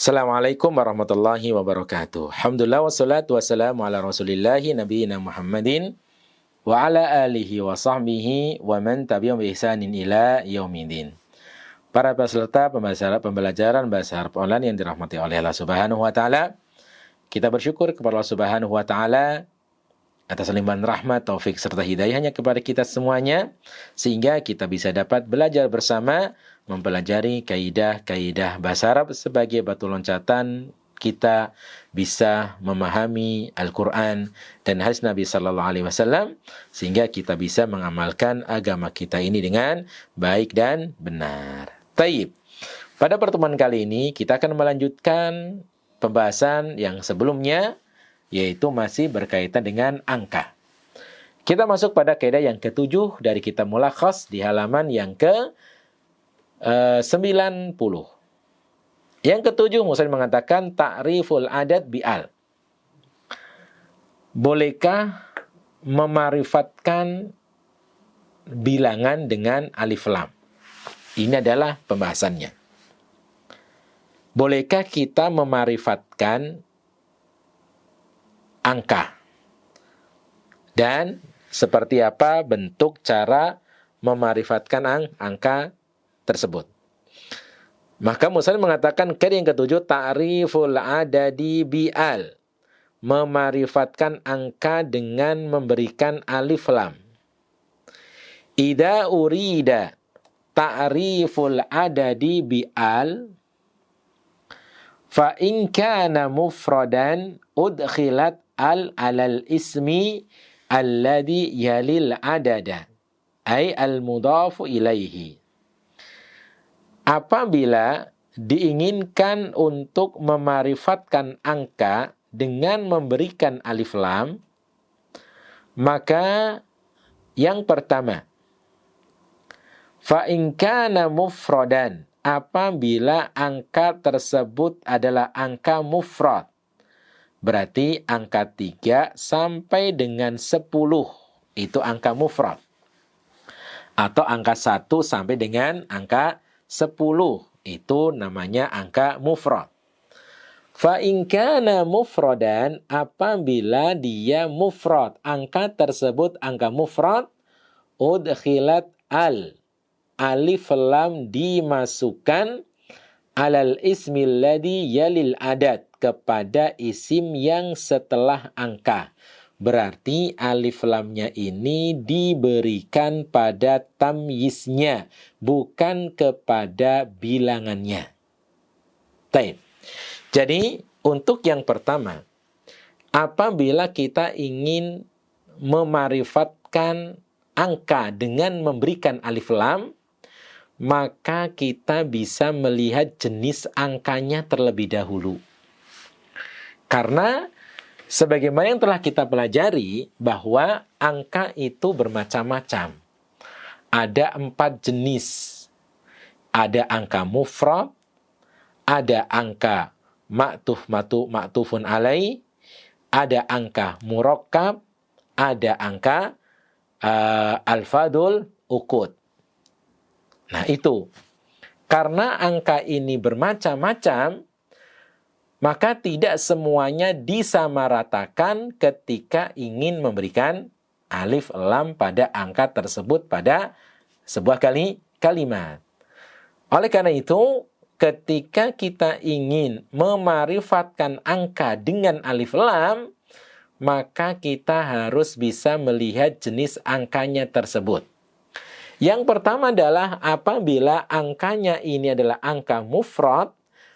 Assalamualaikum warahmatullahi wabarakatuh. Alhamdulillah wassalatu wassalamu ala rasulillahi nabiyina Muhammadin wa ala alihi wa sahbihi wa man tabi'ahum bi ihsanin ila yaumidin. Para peserta pembelajaran bahasa Arab online yang dirahmati oleh Allah Subhanahu wa taala, kita bersyukur kepada Allah Subhanahu wa taala atas limpahan rahmat, taufik serta hidayahnya kepada kita semuanya, sehingga kita bisa dapat belajar bersama, mempelajari kaidah-kaidah bahasa Arab sebagai batu loncatan kita bisa memahami Al-Quran dan hadis Nabi Sallallahu Alaihi Wasallam, sehingga kita bisa mengamalkan agama kita ini dengan baik dan benar. Taib. Pada pertemuan kali ini kita akan melanjutkan pembahasan yang sebelumnya, yaitu masih berkaitan dengan angka. Kita masuk pada kaidah yang ke-7 dari kitab Mulakhas di halaman yang ke-90. Yang ke-7 Muslim mengatakan ta'riful adad bi'al. Bolehkah memarifatkan bilangan dengan alif lam? Ini adalah pembahasannya. Bolehkah kita memarifatkan angka? Dan seperti apa bentuk cara memarifatkan angka tersebut? Maka Muslim mengatakan kaidah yang ke-7 ta'riful adadi bi'al. Memarifatkan angka dengan memberikan alif lam. Idza urida ta'riful adadi bi'al fa in kana mufradan udkhilat alal ismi alladhi yalil adada ay al-mudhafu ilaihi. Apabila diinginkan untuk memarifatkan angka dengan memberikan alif lam, maka yang pertama, fa in kana mufradan, apabila angka tersebut adalah angka mufrad, berarti angka 3 sampai dengan 10 itu angka mufrad. Atau angka 1 sampai dengan angka 10 itu namanya angka mufrad. Fa in kana mufradan, apabila dia mufrad, angka tersebut angka mufrad, udkhilat alif lam dimasukkan alal ismil ladzi yalil adad, kepada isim yang setelah angka. Berarti alif lamnya ini diberikan pada tamyiznya, bukan kepada bilangannya. Baik. Jadi untuk yang pertama, apabila kita ingin memarifatkan angka dengan memberikan alif lam, maka kita bisa melihat jenis angkanya terlebih dahulu. Karena sebagaimana yang telah kita pelajari bahwa angka itu bermacam-macam. Ada 4 jenis. Ada angka mufrad, ada angka ma'tufun alai, ada angka murakkab, ada angka alfadul uqud. Nah itu, karena angka ini bermacam-macam, maka tidak semuanya disamaratakan ketika ingin memberikan alif lam pada angka tersebut pada sebuah kalimat. Oleh karena itu, ketika kita ingin memarifatkan angka dengan alif lam, maka kita harus bisa melihat jenis angkanya tersebut. Yang pertama adalah apabila angkanya ini adalah angka mufrad,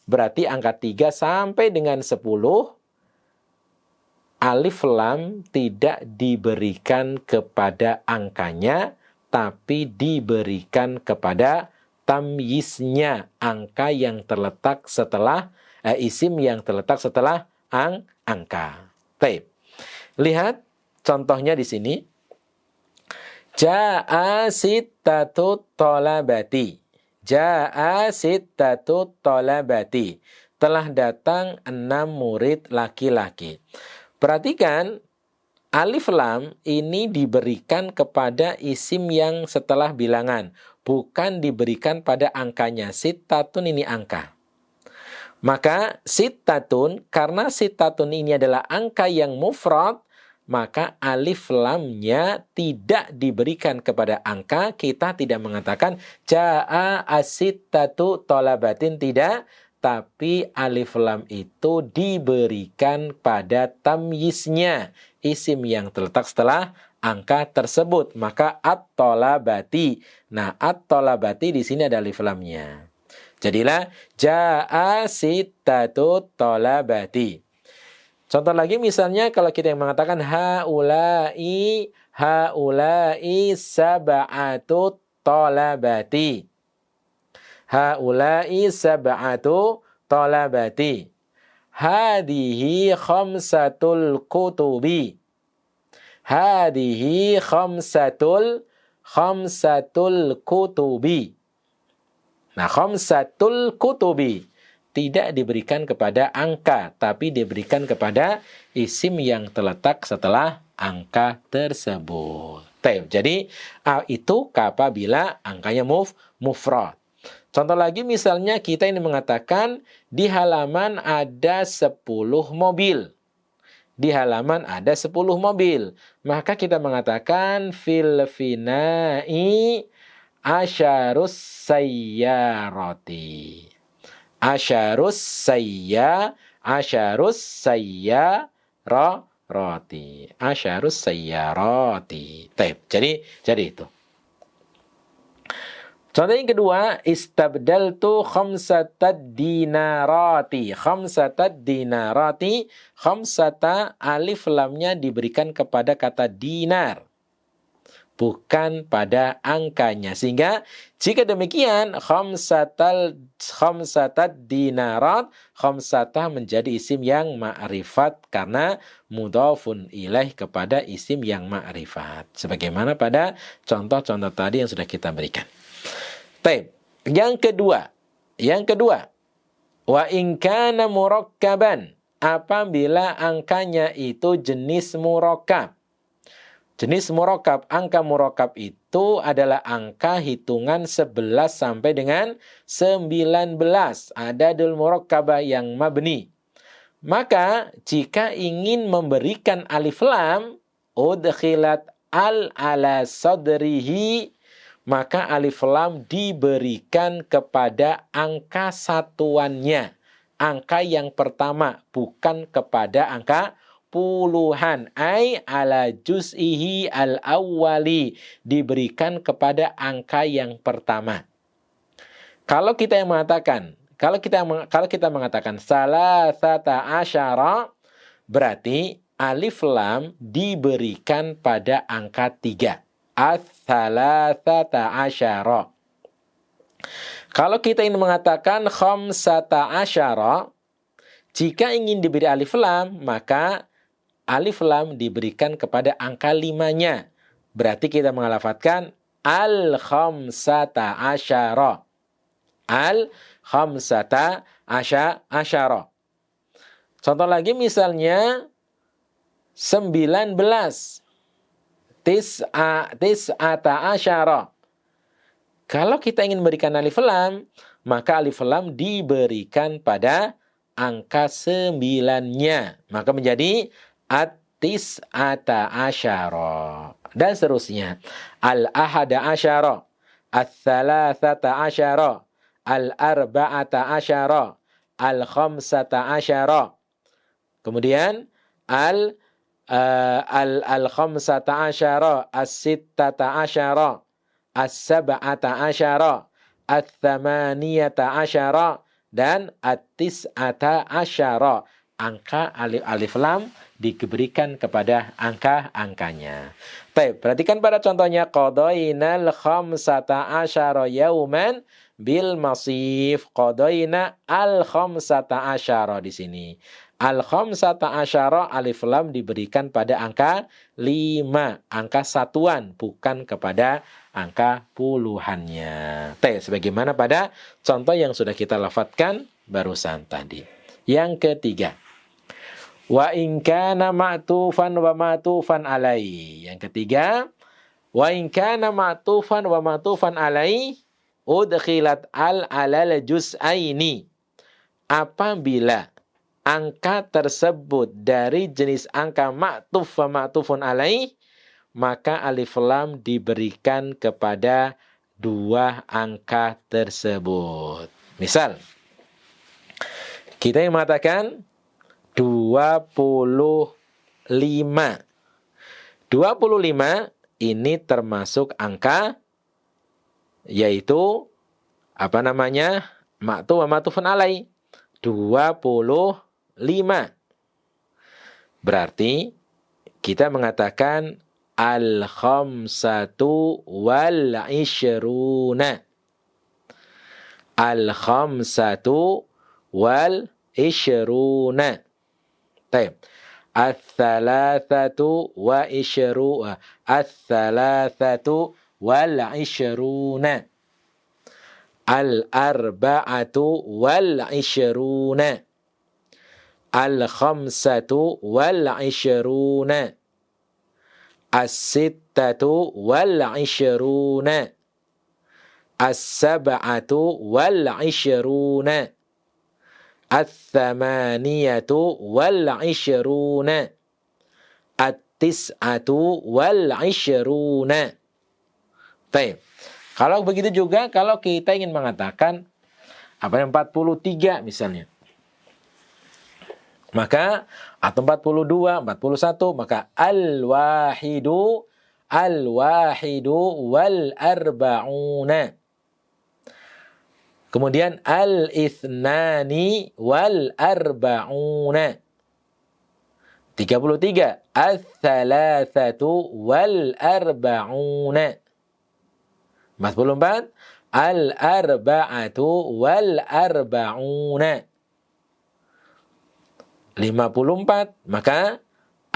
berarti angka 3 sampai dengan 10, alif lam tidak diberikan kepada angkanya, tapi diberikan kepada tamyiznya, angka yang terletak setelah, isim yang terletak setelah angka. Baik. Lihat contohnya di sini. Ja'a sittatu tolabati. Ja'a sittatu tolabati. Telah datang 6 murid laki-laki. Perhatikan, alif lam ini diberikan kepada isim yang setelah bilangan. Bukan diberikan pada angkanya. Sittatun ini angka. Maka sittatun, karena sittatun ini adalah angka yang mufrad, maka alif lamnya tidak diberikan kepada angka. Kita tidak mengatakan ja'a as-sittatu thalabatin, tidak. Tapi alif lam itu diberikan pada tamyiznya, isim yang terletak setelah angka tersebut. Maka at-thalabati. Nah, at-thalabati di sini ada alif lamnya. Jadilah ja'a sittatu thalabati. Contoh lagi misalnya kalau kita yang mengatakan haula'i sab'atu thalabati. Haula'i sab'atu thalabati. Hadihi khamsatul kutubi. Hadihi khamsatul kutubi. Nah, khamsatul kutubi tidak diberikan kepada angka, tapi diberikan kepada isim yang terletak setelah angka tersebut. Jadi, itu apabila angkanya mufrad. Contoh lagi misalnya kita ini mengatakan di halaman ada 10 mobil. Di halaman ada 10 mobil. Maka kita mengatakan fil finai asyarus sayyarati. Asyarus sayyarati. Asyarus sayyarati. Jadi itu. Contoh yang kedua, istabdaltu khamsatad dinarati. Khamsatad dinarati. Khamsata alif lamnya diberikan kepada kata dinar, bukan pada angkanya. Sehingga jika demikian khamsatad dinarat, khamsatah menjadi isim yang ma'rifat karena mudhafun ilaih kepada isim yang ma'rifat. Sebagaimana pada contoh-contoh tadi yang sudah kita berikan. Yang kedua, wa in kana murakkaban, apabila angkanya itu jenis murakkab. Jenis murakkab, angka murakkab itu adalah angka hitungan 11 sampai dengan 19. Adadul murakkabah yang mabni. Maka jika ingin memberikan alif lam, udkhilat al ala sadrihi, maka alif lam diberikan kepada angka satuannya. Angka yang pertama, bukan kepada angka puluhan. Ai ala juz'ihi al-awwali, diberikan kepada angka yang pertama. Kalau kita mengatakan salasata asyara, berarti alif lam diberikan pada angka 3. Ats-salasata asyara. Kalau kita ingin mengatakan khamsata asyara, jika ingin diberi alif lam, maka alif lam diberikan kepada angka 5-nya. Berarti kita mengalafatkan al-khamsata asyara. Al-khamsata asyara. Contoh lagi misalnya 19. Tis'ata asyara. Kalau kita ingin memberikan alif lam, maka alif lam diberikan pada angka 9-nya. Maka menjadi at-tis'ata asyara. Dan seterusnya. Al-ahada asyara. Al-thalathata asyara. Al-arba'ata asyara. Al-khamsata asyara. Kemudian al-khamsata asyara, as-sittata asyara, as-sab'ata asyara, as-thamaniyata asyara, dan at-tis'ata asyara. Angka alif lam diberikan kepada angka-angkanya. Perhatikan pada contohnya, qadainal khamsata asyara yauman bil masif. Qadaina al-khamsata asyara di sini. Al-khamsata asyara, alif lam diberikan pada angka 5, angka satuan, bukan kepada angka puluhannya. Sebagaimana pada contoh yang sudah kita lafadzkan barusan tadi. Yang ketiga, wa in kana ma'tufan wa ma'tufan alai. Yang ketiga, wa in kana ma'tufan wa ma'tufan alai, udkhilat al-alal juz'aini. apabila angka tersebut dari jenis angka ma'tuf wa ma'tufun alaih, maka alif lam diberikan kepada dua angka tersebut. Misal, kita yang mengatakan 25. 25 ini termasuk angka, yaitu apa namanya? Ma'tuf wa ma'tufun alaih. 25. Berarti kita mengatakan al-khamsatu wal ishruna. Al-khamsatu wal ishruna. Baik. Ats-tsalatsatu wa ishruna. Ats-tsalatsatu wal ishruna. Al-arba'atu wal ishruna. Al-khamsatu wal ishruna. As-sittatu wal ishruna. As-sab'atu wal ishruna. Ats-tsamaniyatu wal ishruna. At-tis'atu wal ishruna. Baik. Kalau begitu juga kalau kita ingin mengatakan 43 misalnya. Maka atau 42, 41, maka al-wahidu wal arba'una. Kemudian al-ithnani wal arba'una. 33, al-thalathatu wal arba'una. 44, al-arba'atu wal arba'una. 54, maka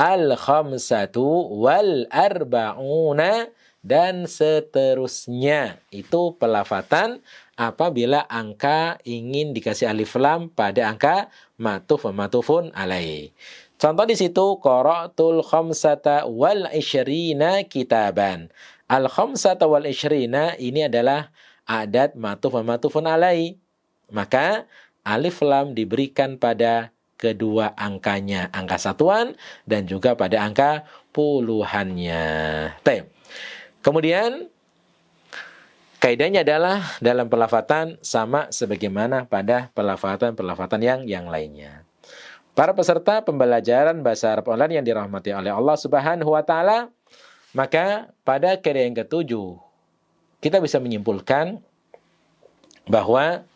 al-khamsatu wal arba'una, dan seterusnya. Itu pelafatan apabila angka ingin dikasih alif lam pada angka ma'tuf wa ma'tufun alaih. Contoh di situ qara'tul khamsata wal ishrina kitaban. Al khamsata wal ishrina ini adalah adat ma'tuf wa ma'tufun alaih. Maka alif lam diberikan pada kedua angkanya, angka satuan dan juga pada angka puluhannya. Kemudian kaidahnya adalah dalam pelafatan sama sebagaimana pada pelafatan yang lainnya. Para peserta pembelajaran bahasa Arab online yang dirahmati oleh Allah Subhanahu wa taala, maka pada kaidah yang ketujuh kita bisa menyimpulkan bahwa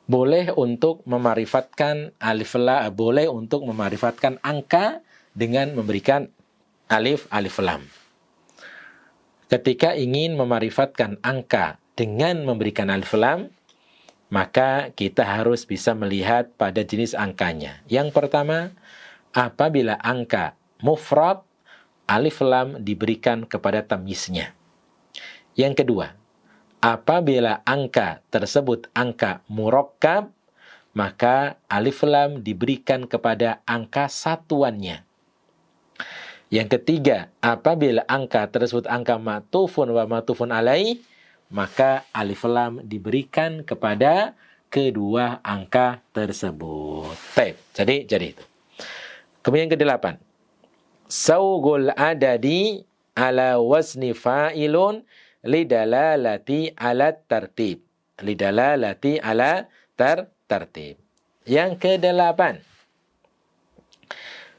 boleh untuk memarifatkan alif lam, boleh untuk memarifatkan angka dengan memberikan alif lam. Ketika ingin memarifatkan angka dengan memberikan alif lam, maka kita harus bisa melihat pada jenis angkanya. Yang pertama, apabila angka mufrad, alif lam diberikan kepada tamyiznya. Yang kedua, apabila angka tersebut angka murakkab, maka alif lam diberikan kepada angka satuannya. Yang ketiga, apabila angka tersebut angka ma'tufun wa ma'tufun alaih, maka alif lam diberikan kepada kedua angka tersebut. Baik, jadi itu. Kemudian yang ke-8. Sawgul adadi ala wazni fa'ilun lidalalati ala tartib. Lidalalati ala tartib. Yang ke-8.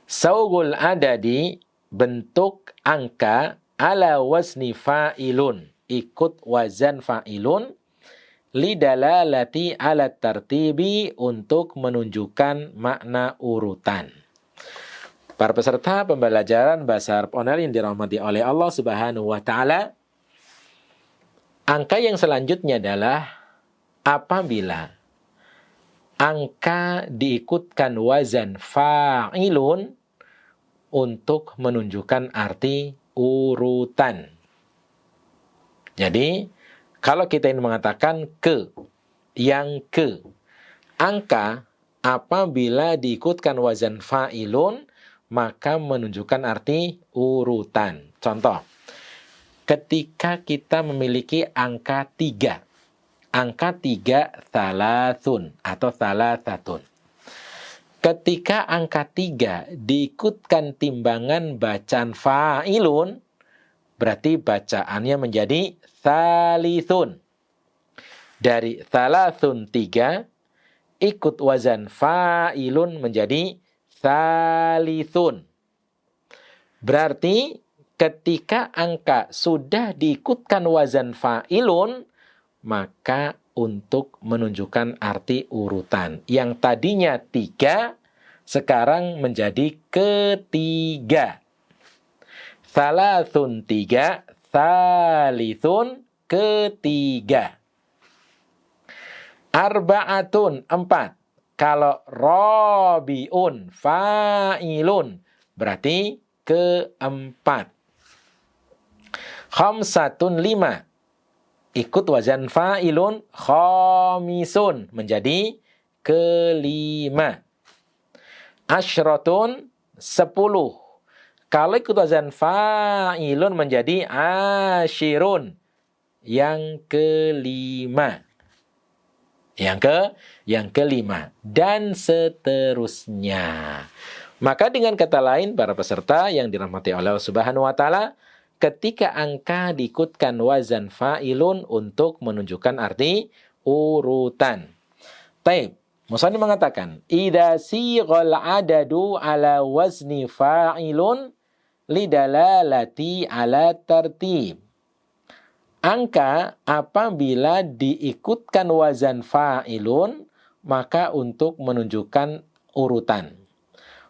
Sawgul adadi, bentuk angka ala wazni fa'ilun, ikut wazan fa'ilun, lidalalati ala tartibi, untuk menunjukkan makna urutan. Para peserta pembelajaran bahasa Arab online yang dirahmati oleh Allah Subhanahu wa taala, angka yang selanjutnya adalah apabila angka diikutkan wazan fa'ilun untuk menunjukkan arti urutan. Jadi, kalau kita ingin mengatakan yang ke, angka apabila diikutkan wazan fa'ilun, maka menunjukkan arti urutan. Contoh, ketika kita memiliki angka 3, angka 3 thalathun atau thalathatun. Ketika angka 3 diikutkan timbangan bacaan fa'ilun, berarti bacaannya menjadi thalithun. Dari thalathun 3, ikut wazan fa'ilun menjadi thalithun. Berarti ketika angka sudah diikutkan wazan fa'ilun, maka untuk menunjukkan arti urutan. Yang tadinya 3, sekarang menjadi ketiga. Thalathun 3, thalithun ketiga. Arba'atun 4. Kalau rabiun fa'ilun berarti keempat. Khamsatun 5. Ikut wazan fa'ilun, khamisun menjadi kelima. Asyratun 10. Kalau ikut wazan fa'ilun menjadi asyirun, yang kelima. Yang kelima. Dan seterusnya. Maka dengan kata lain, para peserta yang dirahmati Allah Subhanahu wa Ta'ala, ketika angka diikutkan wazan fa'ilun untuk menunjukkan arti urutan. Taib. Musannif mengatakan, idza sighal adadu ala wazni fa'ilun lidalalati ala tartib. Angka apabila diikutkan wazan fa'ilun, maka untuk menunjukkan urutan.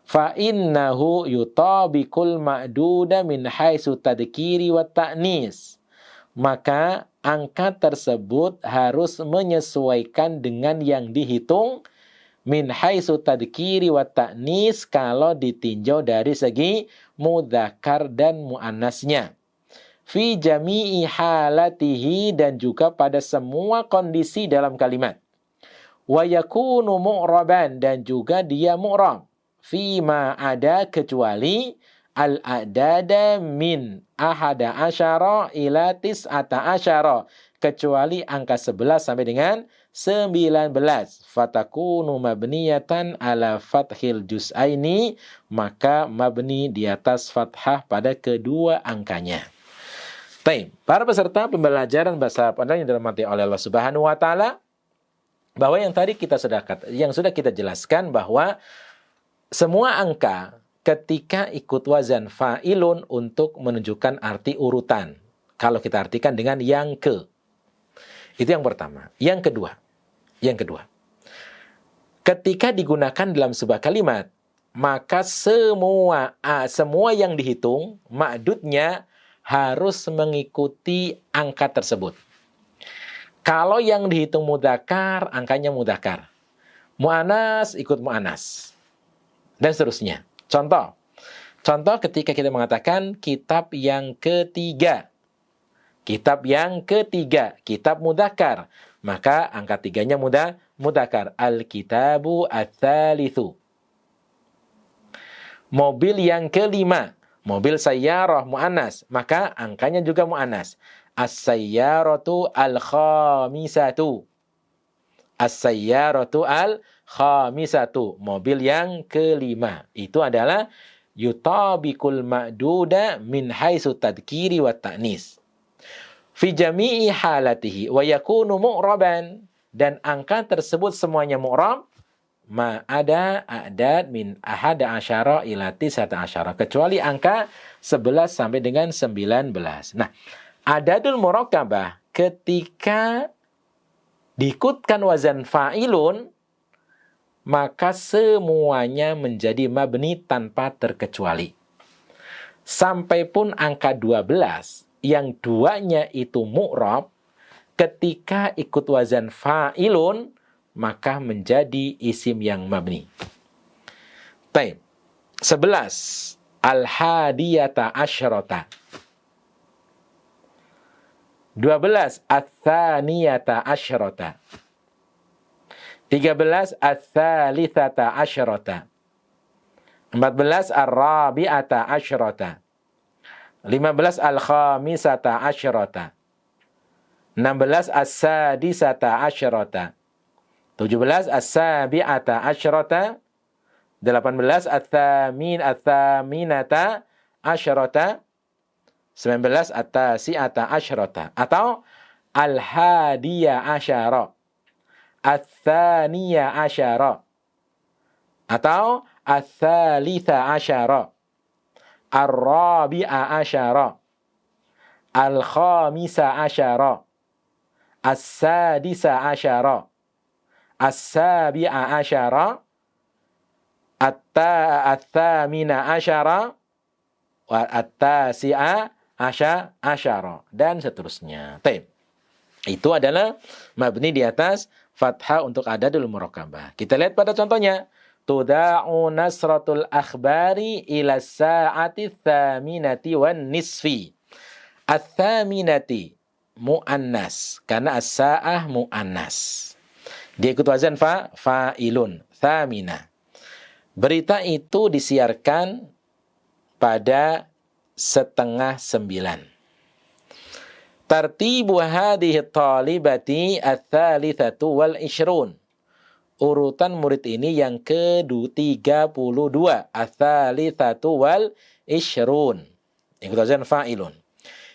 Fa'innahu yutabikul ma'duda min haitsu tadkiri wa ta'nis. Maka angka tersebut harus menyesuaikan dengan yang dihitung min haitsu tadkiri wa ta'nis kalau ditinjau dari segi mudzakkar dan muannasnya. Fi jami'i halatihi, dan juga pada semua kondisi dalam kalimat. Wa yakunu mu'raban, dan juga dia mu'rab. Fima ada, kecuali al-a'dada min ahada asyara ila tis'ata asyara, kecuali angka 11 sampai dengan 19. Fatakunu mabniyatan ala fathil juz'aini, maka mabni di atas fathah pada kedua angkanya. Baik, para peserta pembelajaran bahasa Arab yang dirahmati oleh Allah Subhanahu wa Ta'ala, bahwa yang tadi yang sudah kita jelaskan bahwa semua angka ketika ikut wazan fa'ilun untuk menunjukkan arti urutan. Kalau kita artikan dengan yang ke. Itu yang pertama. Yang kedua. Ketika digunakan dalam sebuah kalimat, maka semua yang dihitung, ma'dudnya harus mengikuti angka tersebut. Kalau yang dihitung mudzakkar, angkanya mudzakkar. Mu'annas ikut mu'annas. Dan seterusnya. Contoh ketika kita mengatakan kitab yang ketiga. Kitab mudzakkar. Maka angka 3-nya mudzakkar. Al-kitabu ats-tsalitsu. Mobil yang kelima. Mobil sayyarah mu'annas, maka angkanya juga mu'annas. As-sayyaratu al-khamisatu. As-sayyaratu al-khamisatu. Mobil yang kelima. Itu adalah yutabikul ma'duda min haitsu tadkiri wa ta'nis. Fi jami'i halatihi wa yakunu mu'raban. Dan angka tersebut semuanya mu'rab. Ma ada a'dad min ahada asyara ila tis'ata asyara, kecuali angka 11 sampai dengan 19. Nah, adadul murakkabah ketika diikutkan wazan fa'ilun, maka semuanya menjadi mabni tanpa terkecuali. Sampai pun angka 12 yang duanya itu mu'rab, ketika ikut wazan fa'ilun maka menjadi isim yang mabni. Baik. 11. Al-hadiyata asyrata. 12. Ats-tsaniyata asyrata. 13. Ats-tsalitsata asyrata. 14. Ar-rabi'ata asyrata. 15. Al-khamisata asyrata. 16 as-sadisata asyarata. 17 as-sabi'ata asyarata. 18 at-thaminata asyarata. 19 at-tasi'ata asyarata. Atau al-hadiya asyara. Ats-tsaniya asyara. Atau ats-tsalitsa asyara. Ar-rabi'a asyara. Al-khamisa asyara. As-sadisa asyara. As-sabi'a asyara. At-thamina asyara. Wa at-tasi'a asyara. Dan seterusnya. Baik. Itu adalah mabni di atas fathah untuk adadul murakkabah. Kita lihat pada contohnya. Tuda'u nasratul akhbari ila sa'ati thaminati wan nisfi. At-thaminati mu'annas. Karena as-sa'ah mu'annas. Dia ikut wazan fa'ilun. Thamina. Berita itu disiarkan pada 8:30. Tartibu hadhihi talibati ats-tsalitsatu wal 20. Urutan murid ini yang ke-32. Ats-tsalitsatu wal 20. Ikut wazan fa'ilun.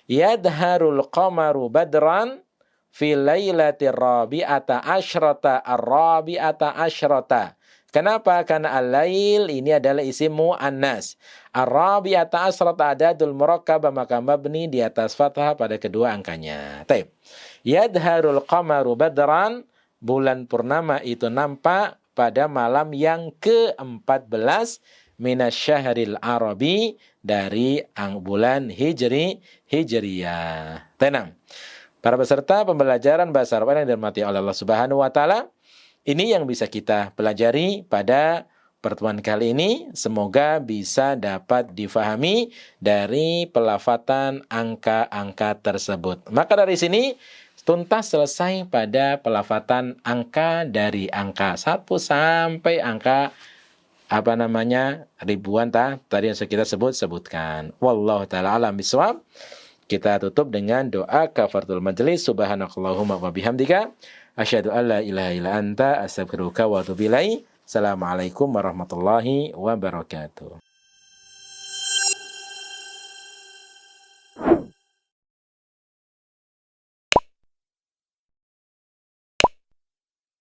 Yadharul qamaru badran fi lailatir rabi'ata asyrata ar-rabi'ata asyrata. Kenapa? Karena al-lail ini adalah isim mu'annas. Ar-rabi'ata asyrata adadul murakkabah, maka mabni di atas fathah pada kedua angkanya. Taib. Yadharul qamaru badran, bulan purnama itu nampak pada malam yang ke-14 minasyahril arabi, dari bulan hijriyah. Tenang. Para peserta pembelajaran bahasa Arab yang dirahmati oleh Allah Subhanahu wa taala, ini yang bisa kita pelajari pada pertemuan kali ini. Semoga bisa dapat difahami dari pelafatan angka-angka tersebut. Maka dari sini tuntas selesai pada pelafatan angka dari angka 1 sampai angka ribuan tadi yang kita sebutkan. Wallahu taala alam bisawab. Kita tutup dengan doa kafaratul majelis. Subhanakallahumma wa bihamdika asyhadu an la ilaha illa anta astaghfiruka wa atubu ilaik. Assalamualaikum warahmatullahi wabarakatuh.